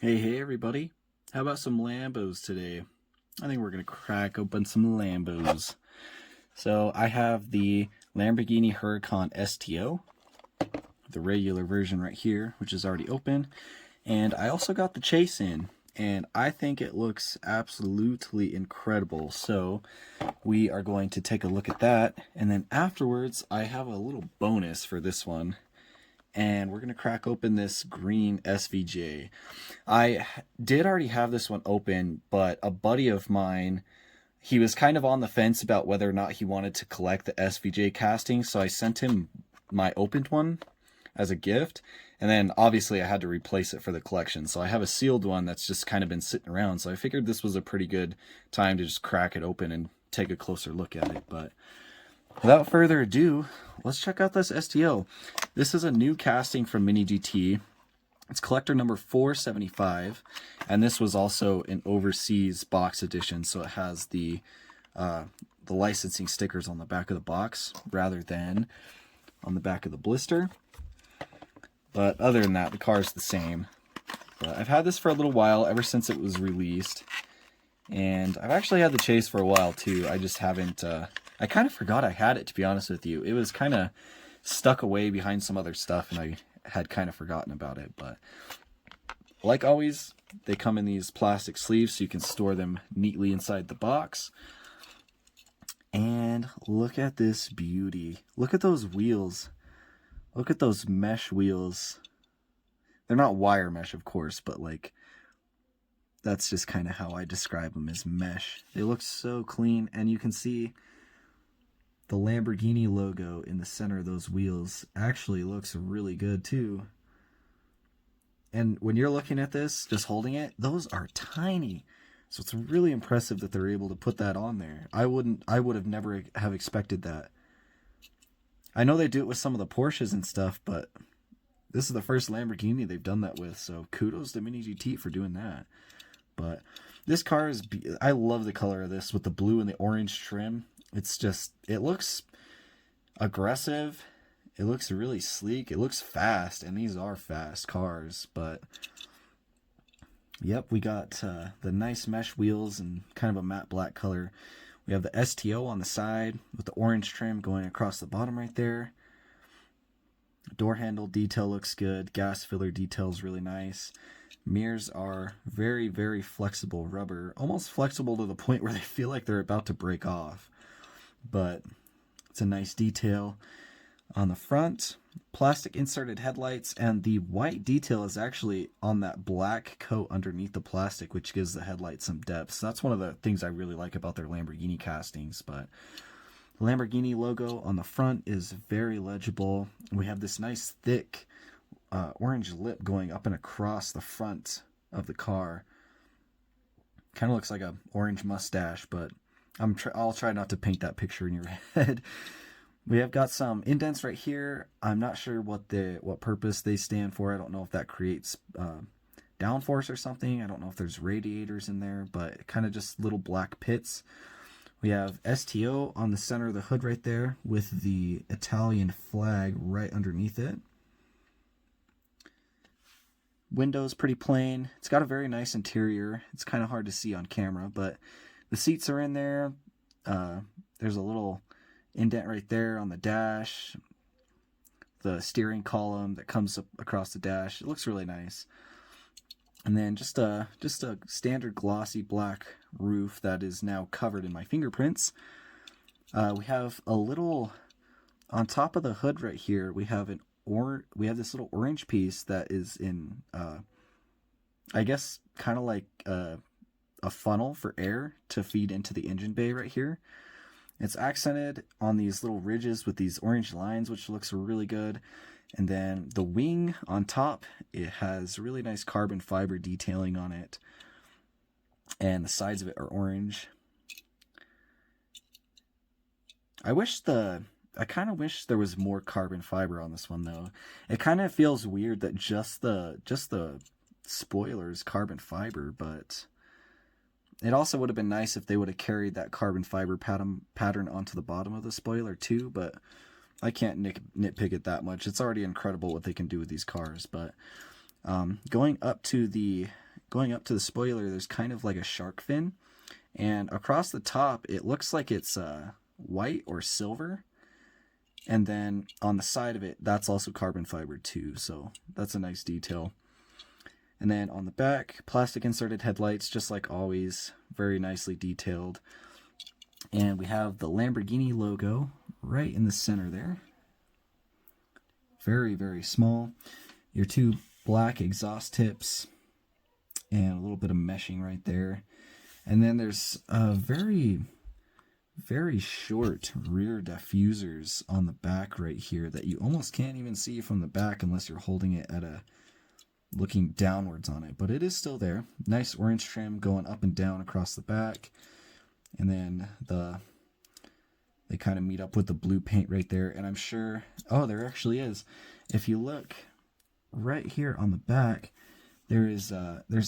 Hey everybody. How about some Lambos today? I think we're going to crack open some Lambos. So I have the Lamborghini Huracan STO, the regular version right here, which is already open. And I also got the Chase in, and I think it looks absolutely incredible. So we are going to take a look at that. And then afterwards, I have a little bonus for this one. And we're going to crack open this green SVJ. I did already have this one open, but a buddy of mine, he was kind of on the fence about whether or not he wanted to collect the SVJ casting, so I sent him my opened one as a gift, and then obviously I had to replace it for the collection, so I have a sealed one that's just kind of been sitting around, so I figured this was a pretty good time to just crack it open and take a closer look at it. But without further ado, let's check out this STO. This is a new casting from Mini GT. It's collector number 475, and this was also an overseas box edition, so it has the licensing stickers on the back of the box rather than on the back of the blister. But other than that, the car is the same. But I've had this for a little while, ever since it was released, and I've actually had the Chase for a while too. I just haven't. I kind of forgot I had it, to be honest with you. It was kind of stuck away behind some other stuff, and I had kind of forgotten about it. But like always, they come in these plastic sleeves so you can store them neatly inside the box. And look at this beauty. Look at those wheels. Look at those mesh wheels. They're not wire mesh, of course, but like, that's just kind of how I describe them, as mesh. They look so clean, and you can see the Lamborghini logo in the center of those wheels actually looks really good too. And when you're looking at this, just holding it, those are tiny. So it's really impressive that they're able to put that on there. I would have never have expected that. I know they do it with some of the Porsches and stuff, but this is the first Lamborghini they've done that with, so kudos to Mini GT for doing that. But this car is, I love the color of this with the blue and the orange trim. It's just, it looks aggressive. It looks really sleek. It looks fast, and these are fast cars. But yep, we got the nice mesh wheels and kind of a matte black color. We have the STO on the side with the orange trim going across the bottom right there. Door handle detail looks good. Gas filler detail is really nice. Mirrors are very, very flexible rubber, almost flexible to the point where they feel like they're about to break off. But it's a nice detail. On the front, plastic inserted headlights, and the white detail is actually on that black coat underneath the plastic, which gives the headlights some depth. So that's one of the things I really like about their Lamborghini castings. But the Lamborghini logo on the front is very legible. We have this nice thick orange lip going up and across the front of the car. Kind of looks like a orange mustache, but I'll try not to paint that picture in your head. We have got some indents right here. I'm not sure what purpose they stand for. I don't know if that creates downforce or something. I don't know if there's radiators in there, but kind of just little black pits. We have STO on the center of the hood right there with the Italian flag right underneath it. Windows pretty plain. It's got a very nice interior. It's kind of hard to see on camera, but the seats are in there. There's a little indent right there on the dash. The steering column that comes up across the dash. It looks really nice. And then just a standard glossy black roof that is now covered in my fingerprints. We have a little on top of the hood right here. We have this little orange piece that is in I guess kind of like a funnel for air to feed into the engine bay right here. It's accented on these little ridges with these orange lines, which looks really good. And then the wing on top, it has really nice carbon fiber detailing on it. And the sides of it are orange. I kind of wish there was more carbon fiber on this one though. It kind of feels weird that just the spoiler is carbon fiber, but it also would have been nice if they would have carried that carbon fiber pattern onto the bottom of the spoiler too, but I can't nitpick it that much. It's already incredible what they can do with these cars. But going up to the going up to the spoiler, there's kind of like a shark fin. And across the top, it looks like it's white or silver. And then on the side of it, that's also carbon fiber too. So that's a nice detail. And then on the back, plastic inserted headlights, just like always, very nicely detailed. And we have the Lamborghini logo right in the center there. Very, very small. Your two black exhaust tips and a little bit of meshing right there. And then there's a very, very short rear diffusers on the back right here that you almost can't even see from the back unless you're holding it at a looking downwards on it, but it is still there. Nice orange trim going up and down across the back. And then they kind of meet up with the blue paint right there. And I'm sure, oh, there actually is. If you look right here on the back, there's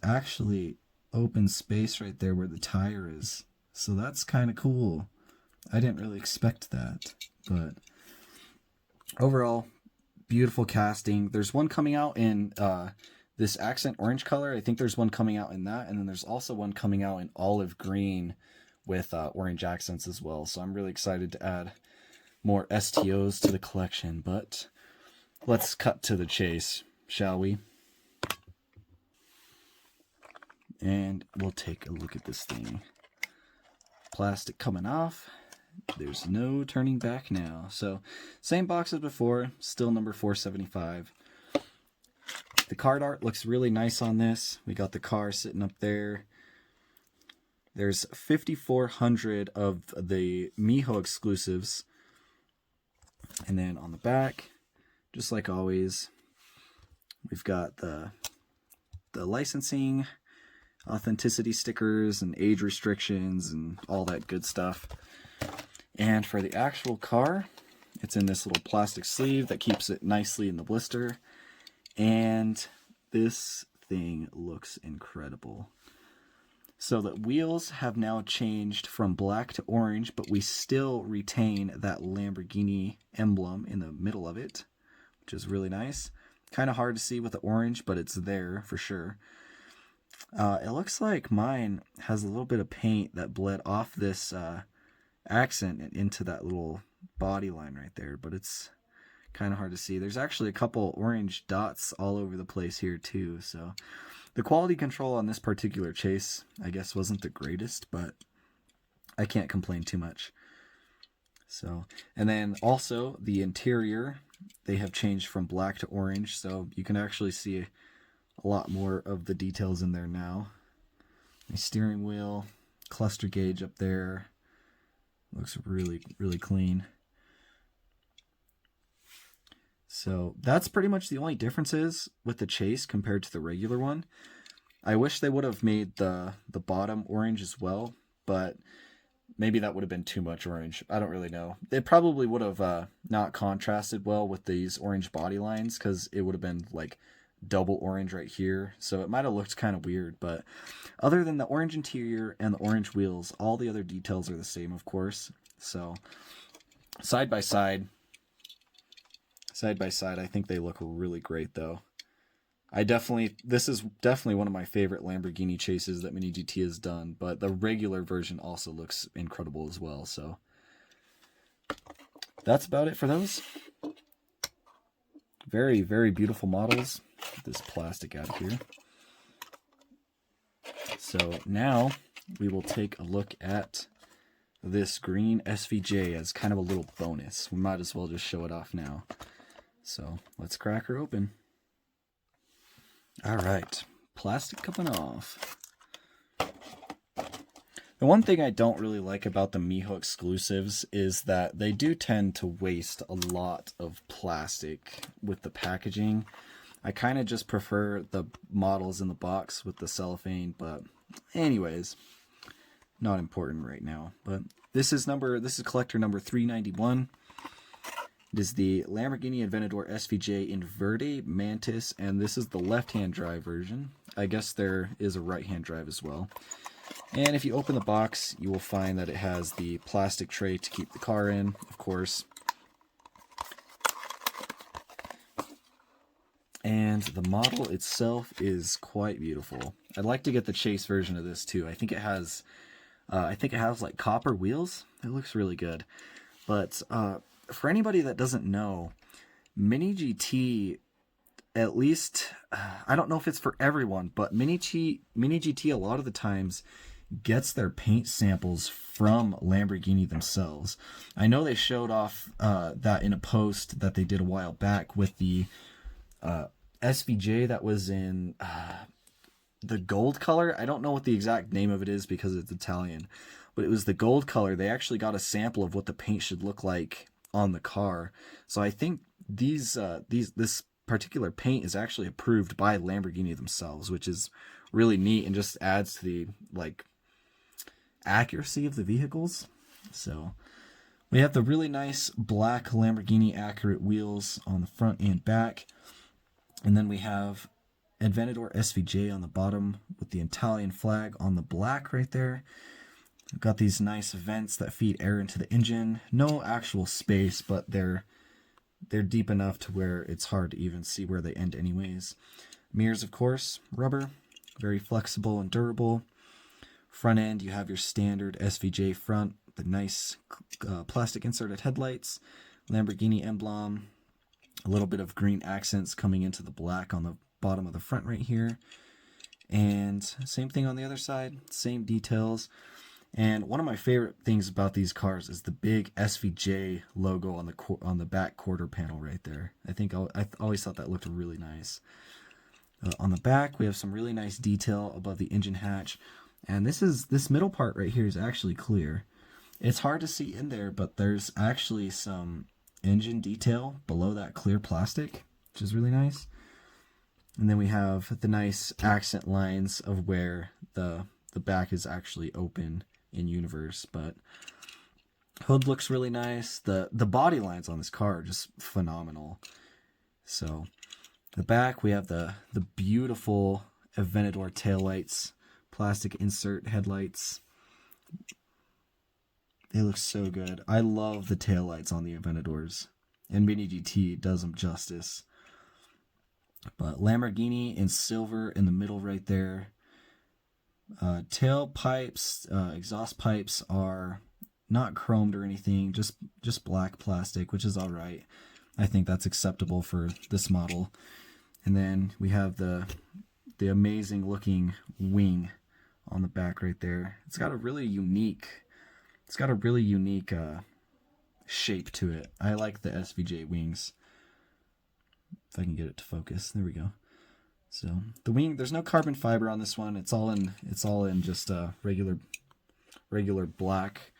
actually open space right there where the tire is. So that's kind of cool. I didn't really expect that, but overall, beautiful casting. There's one coming out in this accent orange color. I think there's one coming out in that, and then there's also one coming out in olive green with orange accents as well. So I'm really excited to add more STOs to the collection, but let's cut to the chase, shall we? And we'll take a look at this thing. Plastic coming off. There's no turning back now. So same box as before, still number 475. The card art looks really nice on this. We got the car sitting up there. There's 5,400 of the Miho exclusives. And then on the back, just like always, we've got the licensing, authenticity stickers, and age restrictions, and all that good stuff. And for the actual car, it's in this little plastic sleeve that keeps it nicely in the blister. And this thing looks incredible. So the wheels have now changed from black to orange, but we still retain that Lamborghini emblem in the middle of it, which is really nice. Kind of hard to see with the orange, but it's there for sure. It looks like mine has a little bit of paint that bled off this accent and into that little body line right there, but it's kind of hard to see. There's actually a couple orange dots all over the place here too, so the quality control on this particular chase, I guess, wasn't the greatest, but I can't complain too much. So, and then also the interior, they have changed from black to orange, so you can actually see a lot more of the details in there now. My steering wheel, cluster gauge up there, looks really, really clean. So that's pretty much the only differences with the chase compared to the regular one. I wish they would have made the bottom orange as well, but maybe that would have been too much orange. I don't really know. It probably would have not contrasted well with these orange body lines, because it would have been like double orange right here. So it might have looked kind of weird, but other than the orange interior and the orange wheels, all the other details are the same, of course. So side by side, I think they look really great though. This is definitely one of my favorite Lamborghini chases that Mini GT has done, but the regular version also looks incredible as well. So that's about it for those. Very, very beautiful models. Get this plastic out of here. So now we will take a look at this green SVJ as kind of a little bonus. We might as well just show it off now. So let's crack her open. All right, plastic coming off. The one thing I don't really like about the Miho exclusives is that they do tend to waste a lot of plastic with the packaging. I kind of just prefer the models in the box with the cellophane, but anyways, not important right now. But this is collector number 391. It is the Lamborghini Aventador SVJ in Verde Mantis, and this is the left-hand drive version. I guess there is a right-hand drive as well. And if you open the box, you will find that it has the plastic tray to keep the car in, of course. And and the model itself is quite beautiful. I'd like to get the chase version of this too. I think it has like copper wheels. It looks really good. But for anybody that doesn't know, Mini GT, at least, I don't know if it's for everyone, but Mini GT a lot of the times gets their paint samples from Lamborghini themselves. I know they showed off that in a post that they did a while back with the SVJ that was in the gold color. I don't know what the exact name of it is because it's Italian, but it was the gold color. They actually got a sample of what the paint should look like on the car. So I think this particular paint is actually approved by Lamborghini themselves, which is really neat and just adds to the accuracy of the vehicles. So we have the really nice black Lamborghini accurate wheels on the front and back, and then we have Aventador SVJ on the bottom with the Italian flag on the black right there. We've got these nice vents that feed air into the engine. No actual space, but they're deep enough to where it's hard to even see where they end anyways. Mirrors, of course, rubber, very flexible and durable. Front end, you have your standard SVJ front, the nice plastic inserted headlights, Lamborghini emblem, a little bit of green accents coming into the black on the bottom of the front right here. And same thing on the other side, same details. And one of my favorite things about these cars is the big SVJ logo on the back quarter panel right there. I always thought that looked really nice. On the back, we have some really nice detail above the engine hatch. And this middle part right here is actually clear. It's hard to see in there, but there's actually some engine detail below that clear plastic, which is really nice. And then we have the nice accent lines of where the back is actually open in universe. But hood looks really nice. The body lines on this car are just phenomenal. So the back, we have the beautiful Aventador taillights, plastic insert headlights. They look so good. I love the taillights on the Aventadors, and Mini GT does them justice. But Lamborghini in silver in the middle right there. Tail pipes, exhaust pipes are not chromed or anything, just black plastic, which is all right. I think that's acceptable for this model. And then we have the amazing looking wing on the back right there. It's got a really unique shape to it. I like the SVJ wings. If I can get it to focus, there we go. So the wing, there's no carbon fiber on this one. It's all in just regular black,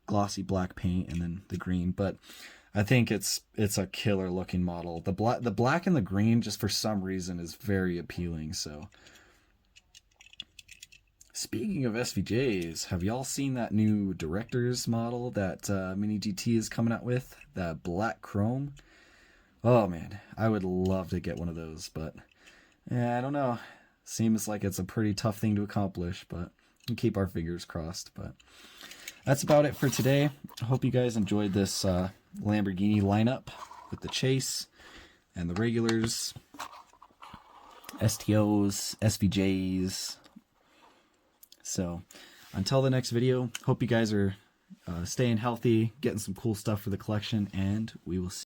glossy black paint, and then the green. But I think it's a killer looking model. The black and the green, just for some reason, is very appealing. So speaking of SVJs, have y'all seen that new director's model that Mini GT is coming out with? That black chrome. Oh man, I would love to get one of those, but yeah, I don't know. Seems like it's a pretty tough thing to accomplish, but we'll keep our fingers crossed. But that's about it for today. I hope you guys enjoyed this Lamborghini lineup with the chase and the regulars, STOs, SVJs. So until the next video, hope you guys are staying healthy, getting some cool stuff for the collection, and we will see